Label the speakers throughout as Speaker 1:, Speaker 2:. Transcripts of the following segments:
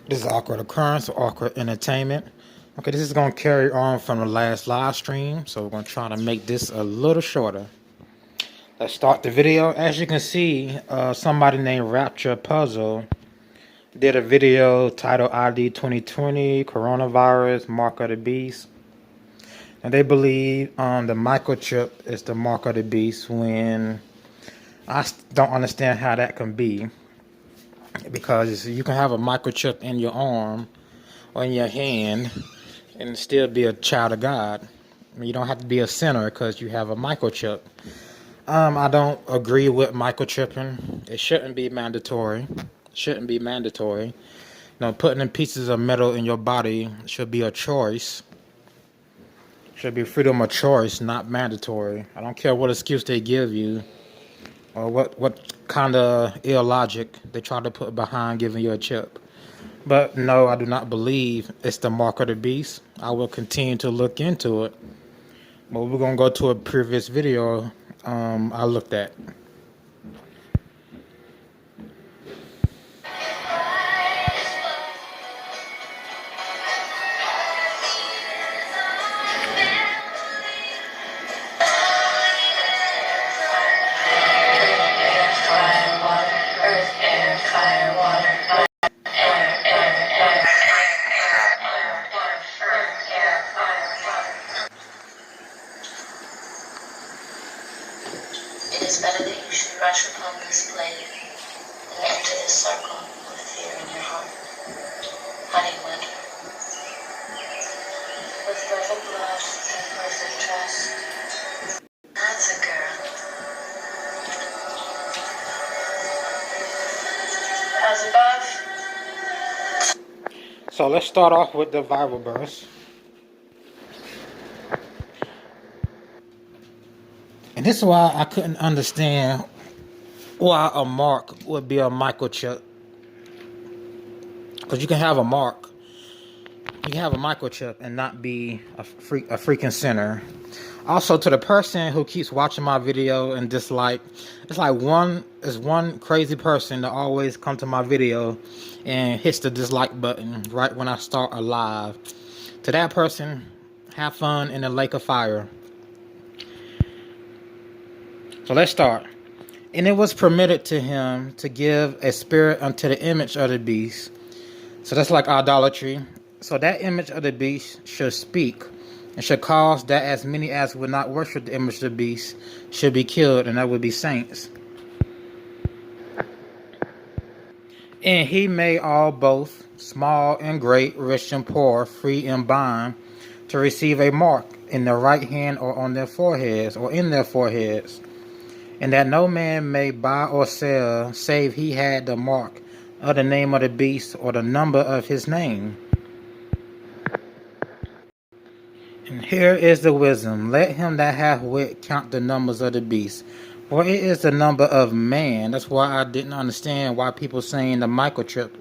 Speaker 1: This is awkward occurrence or awkward entertainment. Okay, this is going to carry on from the last live stream, so we're going to try to make this a little shorter. Let's start the video. As you can see, somebody named Rapture Puzzle did a video titled ID2020 Coronavirus Mark of the Beast. And they believe the microchip is the mark of the beast, when I don't understand how that can be. Because you can have a microchip in your arm or in your hand and still be a child of God. I mean, you don't have to be a sinner because you have a microchip. I don't agree with microchipping. It shouldn't be mandatory. You know, putting in pieces of metal in your body should be a choice. Should be freedom of choice, not mandatory. I don't care what excuse they give you or what kind of illogic they try to put behind giving you a chip. But no, I do not believe it's the mark of the beast. I will continue to look into it. But we're going to go to a previous video I looked at.
Speaker 2: It is better that you should rush upon this plague than enter this circle with fear in your heart. Honey winter, with perfect love and perfect trust. That's a girl. As above.
Speaker 1: So let's start off with the Bible verse. And this is why I couldn't understand why a mark would be a microchip. Because you can have a mark. You can have a microchip and not be a freaking sinner. Also, to the person who keeps watching my video and dislike, it's like one crazy person that always come to my video and hits the dislike button right when I start a live. To that person, have fun in the lake of fire. So let's start. And it was permitted to him to give a spirit unto the image of the beast. So that's like idolatry. So that image of the beast should speak and should cause that as many as would not worship the image of the beast should be killed, and that would be saints. And he made all both, small and great, rich and poor, free and bond, to receive a mark in their right hand or on their foreheads or in their foreheads. And that no man may buy or sell, save he had the mark of the name of the beast or the number of his name. And here is the wisdom. Let him that hath wit count the numbers of the beast, for it is the number of man. That's why I didn't understand why people saying the microchip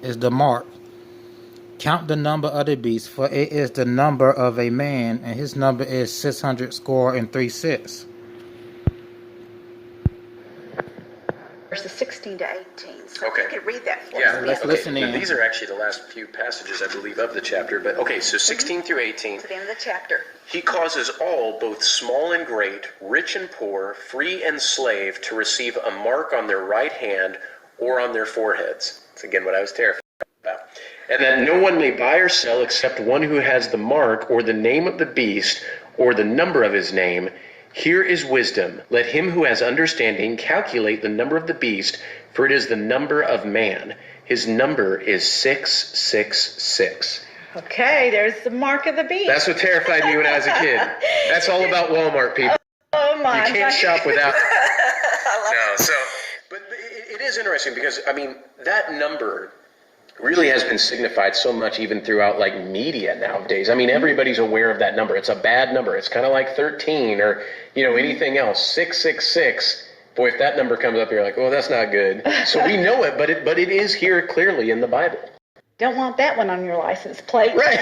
Speaker 1: is the mark. Count the number of the beast, for it is the number of a man, and his number is 600
Speaker 3: Verses 16 to 18. So
Speaker 4: Okay.
Speaker 3: if you could read that for
Speaker 4: Yeah,
Speaker 3: us.
Speaker 1: let's listen in.
Speaker 4: These are actually the last few passages, I believe, of the chapter. But okay, so 16 through 18.
Speaker 3: To the end of the chapter.
Speaker 4: He causes all, both small and great, rich and poor, free and slave, to receive a mark on their right hand or on their foreheads. That's again what I was terrified about. And that no one may buy or sell except one who has the mark or the name of the beast or the number of his name. Here is wisdom. Let him who has understanding calculate the number of the beast, for it is the number of man. His number is 666.
Speaker 3: Okay, there's the mark of the beast.
Speaker 4: That's what terrified me when I was a kid. That's all about Walmart, people.
Speaker 3: Oh my.
Speaker 4: You can't shop without. No, so, but it is interesting because, I mean, that number really has been signified so much even throughout like media nowadays. I mean, everybody's aware of that number. It's a bad number. It's kind of like 13 or, you know, anything else. 666. Boy, if that number comes up, you're like, oh, that's not good. So we know it, but it is here clearly in the Bible.
Speaker 3: Don't want that one on your license plate.
Speaker 4: Right.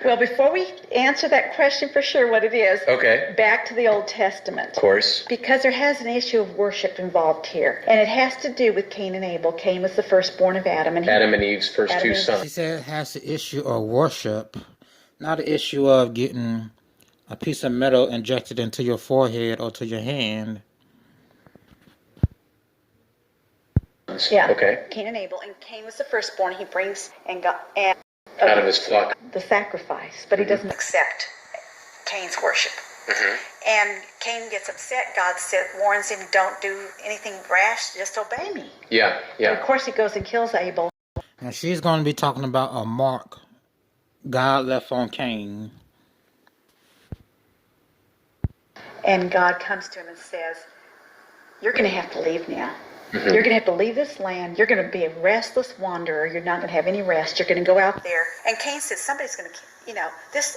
Speaker 3: Well, before we answer that question for sure what it is,
Speaker 4: Okay.
Speaker 3: back to the Old Testament.
Speaker 4: Of course.
Speaker 3: Because there has an issue of worship involved here. And it has to do with Cain and Abel. Cain was the firstborn of Adam. And
Speaker 4: Adam and Eve's first
Speaker 3: Adam
Speaker 4: two
Speaker 3: and Eve.
Speaker 4: sons.
Speaker 1: She said it has the issue of worship, not the issue of getting a piece of metal injected into your forehead or to your hand.
Speaker 3: Yeah.
Speaker 4: Okay.
Speaker 3: Cain and Abel. And Cain was the firstborn. He brings and
Speaker 4: Out of his flock.
Speaker 3: the sacrifice. But he doesn't accept Cain's worship. And Cain gets upset. God warns him, don't do anything rash, just obey me.
Speaker 4: Yeah,
Speaker 3: And of course he goes and kills Abel.
Speaker 1: And she's going to be talking about a mark God left on Cain.
Speaker 3: And God comes to him and says, you're going to have to leave now. You're going to have to leave this land. You're going to be a restless wanderer. You're not going to have any rest. You're going to go out there. And Cain says, somebody's going to,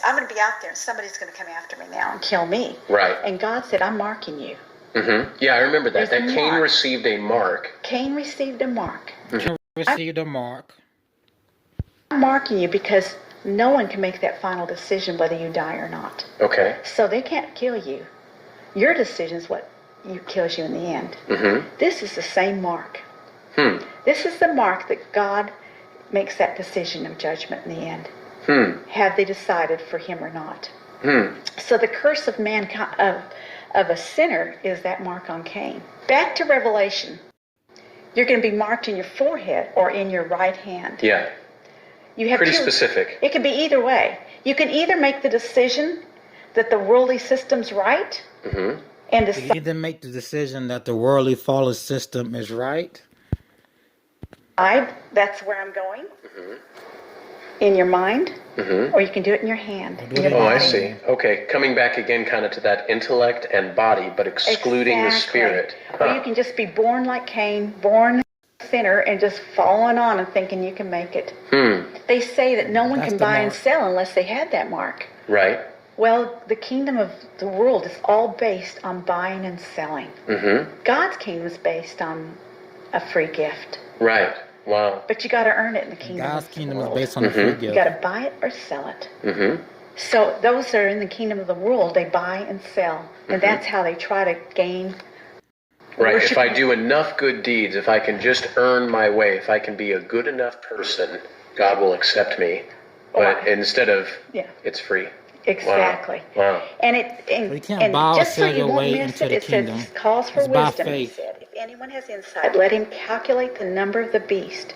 Speaker 3: I'm going to be out there and somebody's going to come after me now and kill me.
Speaker 4: Right.
Speaker 3: And God said, I'm marking you.
Speaker 4: Yeah, I remember that.
Speaker 3: There's a
Speaker 4: That Cain
Speaker 3: mark.
Speaker 4: received a mark.
Speaker 3: Cain received a mark.
Speaker 1: Received a mark.
Speaker 3: I'm marking you because no one can make that final decision whether you die or not.
Speaker 4: Okay.
Speaker 3: So they can't kill you. Your decision is what kills you in the end. This is the same mark. This is the mark that God makes that decision of judgment in the end. Have they decided for him or not? So the curse of mankind, of a sinner, is that mark on Cain. Back to Revelation. You're going to be marked in your forehead or in your right hand.
Speaker 4: Yeah.
Speaker 3: You have
Speaker 4: Pretty
Speaker 3: two.
Speaker 4: specific.
Speaker 3: It can be either way. You can either make the decision that the worldly system's right, and
Speaker 1: You
Speaker 3: decide
Speaker 1: either make the decision that the worldly fallen system is right.
Speaker 3: that's where I'm going, in your mind, or you can do it in your hand. In your
Speaker 4: Oh, I
Speaker 3: body.
Speaker 4: see. Okay, coming back again kind of to that intellect and body, but excluding the
Speaker 3: Exactly.
Speaker 4: spirit.
Speaker 3: Or you can just be born like Cain, born a sinner, and just following on and thinking you can make it. They say that no one
Speaker 1: That's
Speaker 3: can
Speaker 1: the
Speaker 3: buy and
Speaker 1: mark.
Speaker 3: sell unless they had that mark.
Speaker 4: Right.
Speaker 3: Well, the kingdom of the world is all based on buying and selling. God's kingdom is based on a free gift.
Speaker 4: Right. Wow.
Speaker 3: But you got to earn it in the kingdom
Speaker 1: God's
Speaker 3: of the
Speaker 1: kingdom is
Speaker 3: world.
Speaker 1: based on the free
Speaker 3: You
Speaker 1: gift.
Speaker 3: got to buy it or sell it. So those that are in the kingdom of the world, they buy and sell. And that's how they try to gain.
Speaker 4: Right.
Speaker 3: worship.
Speaker 4: If I do enough good deeds, if I can just earn my way, if I can be a good enough person, God will accept me. But
Speaker 3: Right.
Speaker 4: instead of,
Speaker 3: Yeah.
Speaker 4: it's free.
Speaker 3: Exactly.
Speaker 4: Wow.
Speaker 3: And
Speaker 1: You can't buy or
Speaker 3: just so
Speaker 1: sell
Speaker 3: you
Speaker 1: your
Speaker 3: won't
Speaker 1: way
Speaker 3: miss
Speaker 1: into
Speaker 3: it,
Speaker 1: the
Speaker 3: it says
Speaker 1: kingdom.
Speaker 3: calls for
Speaker 1: It's by
Speaker 3: wisdom. He
Speaker 1: faith.
Speaker 3: said, if anyone has insight, let him calculate the number of the beast,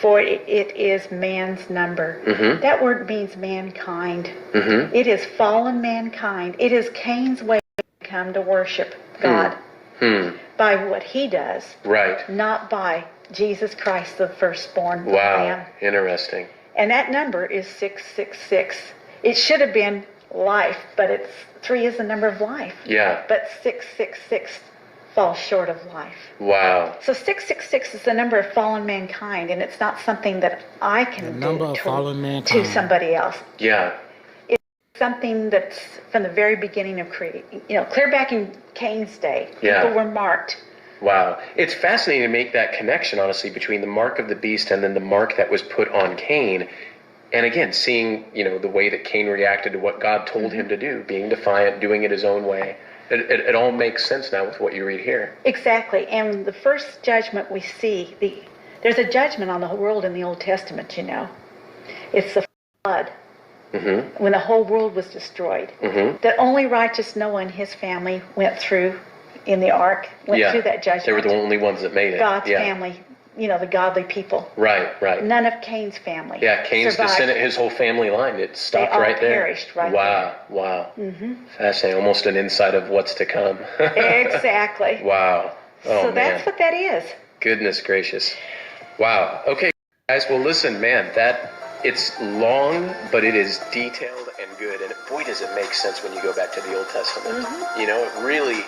Speaker 3: for it is man's number. That word means mankind. It is fallen mankind. It is Cain's way to come to worship God by what he does,
Speaker 4: Right.
Speaker 3: not by Jesus Christ, the firstborn
Speaker 4: Wow.
Speaker 3: Lamb.
Speaker 4: Interesting.
Speaker 3: And that number is 666. It should have been life, but 3 is the number of life.
Speaker 4: Yeah.
Speaker 3: But 666 falls short of life.
Speaker 4: Wow.
Speaker 3: So 666 is the number of fallen mankind, and it's not something that I can
Speaker 1: The
Speaker 3: do
Speaker 1: number of fallen
Speaker 3: to
Speaker 1: mankind.
Speaker 3: somebody else.
Speaker 4: Yeah.
Speaker 3: It's something that's from the very beginning of creation. Clear back in Cain's day,
Speaker 4: Yeah.
Speaker 3: people were marked.
Speaker 4: Wow. It's fascinating to make that connection, honestly, between the mark of the beast and then the mark that was put on Cain. And again, seeing, the way that Cain reacted to what God told him to do, being defiant, doing it his own way. It all makes sense now with what you read here.
Speaker 3: Exactly. And the first judgment we see, there's a judgment on the whole world in the Old Testament, It's the flood. When the whole world was destroyed. That only righteous Noah and his family went through in the ark, went through that judgment.
Speaker 4: They were the only ones that made it.
Speaker 3: God's
Speaker 4: Yeah.
Speaker 3: family, the godly people.
Speaker 4: Right.
Speaker 3: None of Cain's family.
Speaker 4: Yeah, Cain's
Speaker 3: survived.
Speaker 4: descendant, his whole family line, it stopped
Speaker 3: They all
Speaker 4: right there.
Speaker 3: perished right
Speaker 4: Wow. Fascinating. Almost an insight of what's to come.
Speaker 3: Exactly.
Speaker 4: Wow. Oh,
Speaker 3: So
Speaker 4: man.
Speaker 3: that's what that is.
Speaker 4: Goodness gracious. Wow. Okay, guys. Well, listen, man, it's long, but it is detailed and good. And boy, does it make sense when you go back to the Old Testament. It really,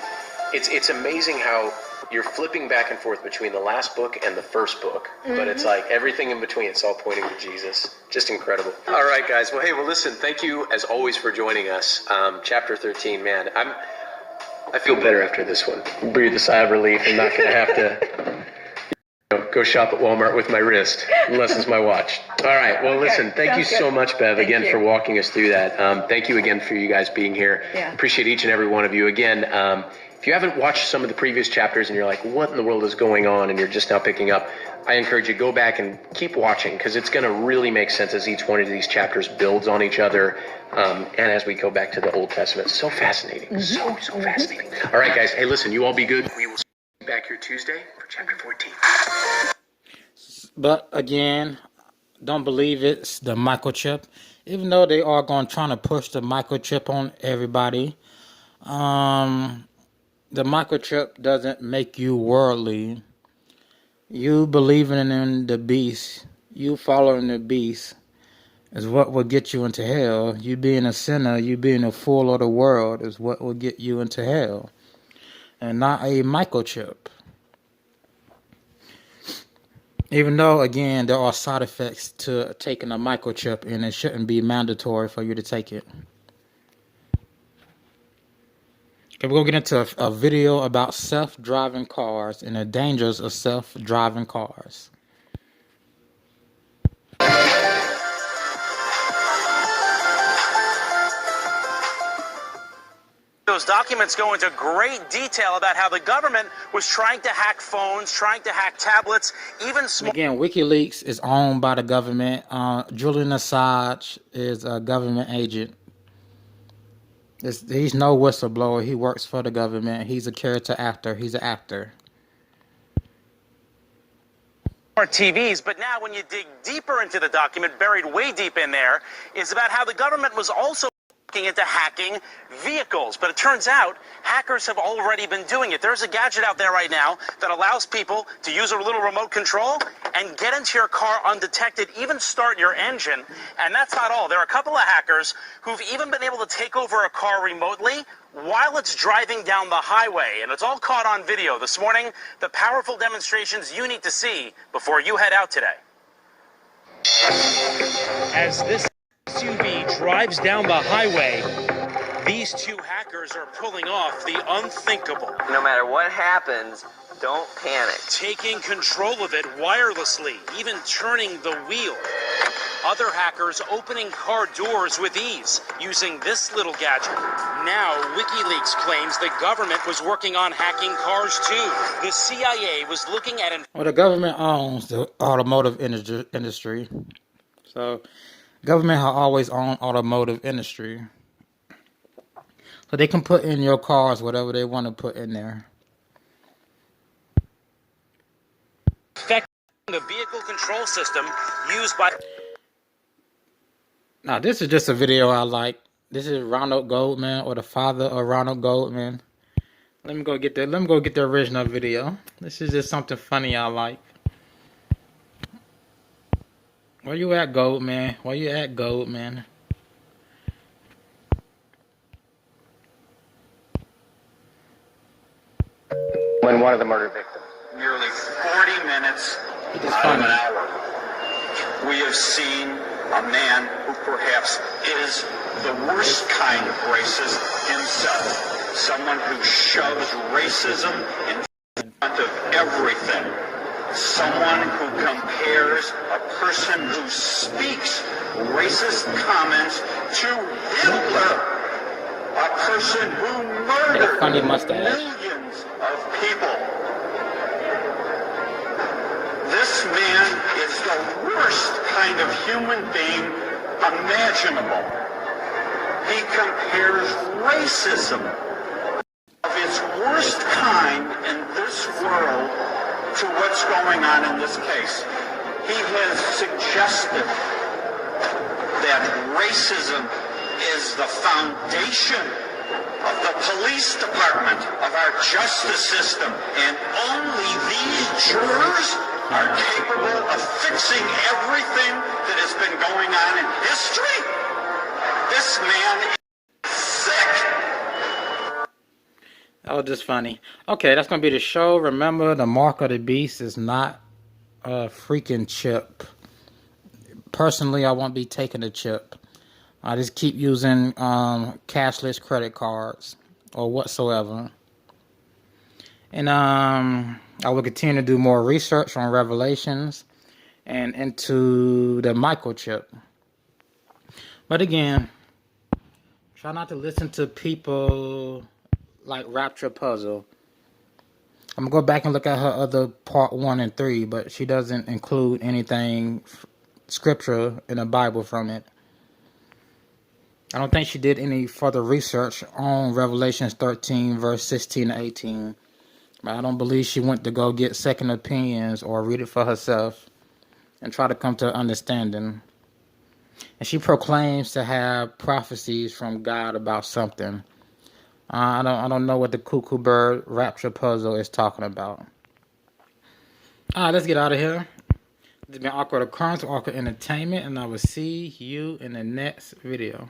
Speaker 4: it's amazing how you're flipping back and forth between the last book and the first book. But it's like everything in between, it's all pointing to Jesus. Just incredible. All right, guys. Well, hey, listen, thank you as always for joining us. Chapter 13, man, I feel better after this one. Breathe a sigh of relief. I'm not going to have to go shop at Walmart with my wrist, unless it's my watch. All right. Well, listen, thank you so much, Bev, again, for walking us through that. Thank you again for you guys being here.
Speaker 3: Yeah.
Speaker 4: Appreciate each and every one of you. Again, if you haven't watched some of the previous chapters and you're like, what in the world is going on, and you're just now picking up, I encourage you to go back and keep watching, because it's going to really make sense as each one of these chapters builds on each other, and as we go back to the Old Testament. So fascinating. So fascinating. All right, guys. Hey, listen, you all be good. We will see you back here Tuesday for chapter 14.
Speaker 1: But again, don't believe it's the microchip. Even though they are going to try to push the microchip on everybody, the microchip doesn't make you worldly. You believing in the beast, you following the beast, is what will get you into hell. You being a sinner, you being a fool of the world is what will get you into hell, and not a microchip. Even though, again, there are side effects to taking a microchip, and it shouldn't be mandatory for you to take it. Okay, we're going to get into a video about self-driving cars and the dangers of self-driving cars.
Speaker 5: Those documents go into great detail about how the government was trying to hack phones, trying to hack tablets, even small.
Speaker 1: Again, WikiLeaks is owned by the government. Julian Assange is a government agent. He's no whistleblower. He works for the government. He's a character actor. He's an actor.
Speaker 5: TVs, but now when you dig deeper into the document, buried way deep in there, is about how the government was also looking into hacking vehicles. But it turns out hackers have already been doing it. There's a gadget out there right now that allows people to use a little remote control and get into your car undetected, even start your engine. And that's not all. There are a couple of hackers who've even been able to take over a car remotely while it's driving down the highway. And it's all caught on video this morning. The powerful demonstrations you need to see before you head out today. As this SUV drives down the highway, these two hackers are pulling off the unthinkable.
Speaker 6: No matter what happens, don't panic.
Speaker 5: Taking control of it wirelessly, even turning the wheel. Other hackers opening car doors with ease using this little gadget. Now, WikiLeaks claims the government was working on hacking cars too. The CIA was looking at
Speaker 1: Well, the government owns the automotive industry. So, government has always owned automotive industry. So they can put in your cars whatever they want to put in there.
Speaker 5: affecting the vehicle control system used by...
Speaker 1: Now, this is just a video I like. This is Ronald Goldman, or the father of Ronald Goldman. Let me go get the original video. This is just something funny I like. Where you at, Goldman? Where you at, Goldman?
Speaker 7: When one of the murder victims.
Speaker 8: Nearly 40 minutes out of an hour, we have seen a man who perhaps is the worst kind of racist himself. Someone who shoves racism in front of everything. Someone who compares a person who speaks racist comments to Hitler. A person who murdered millions of people. This man is the worst kind of human being imaginable. He compares racism of its worst kind in this world to what's going on in this case. He has suggested that racism is the foundation of the police department, of our justice system, and only these jurors are capable of fixing everything that has been going on in history. This man is sick.
Speaker 1: That was just funny. Okay, that's going to be the show. Remember, the mark of the beast is not a freaking chip. Personally, I won't be taking a chip. I just keep using cashless credit cards or whatsoever. And I will continue to do more research on Revelations and into the microchip. But again, try not to listen to people like Rapture Puzzle. I'm going to go back and look at her other part 1 and 3, but she doesn't include anything scripture in the Bible from it. I don't think she did any further research on Revelations 13, verse 16 to 18. I don't believe she went to go get second opinions or read it for herself and try to come to understanding. And she proclaims to have prophecies from God about something. I don't know what the cuckoo bird Rapture Puzzle is talking about. Alright, let's get out of here. This has been Awkward Occurrence, Awkward Entertainment, and I will see you in the next video.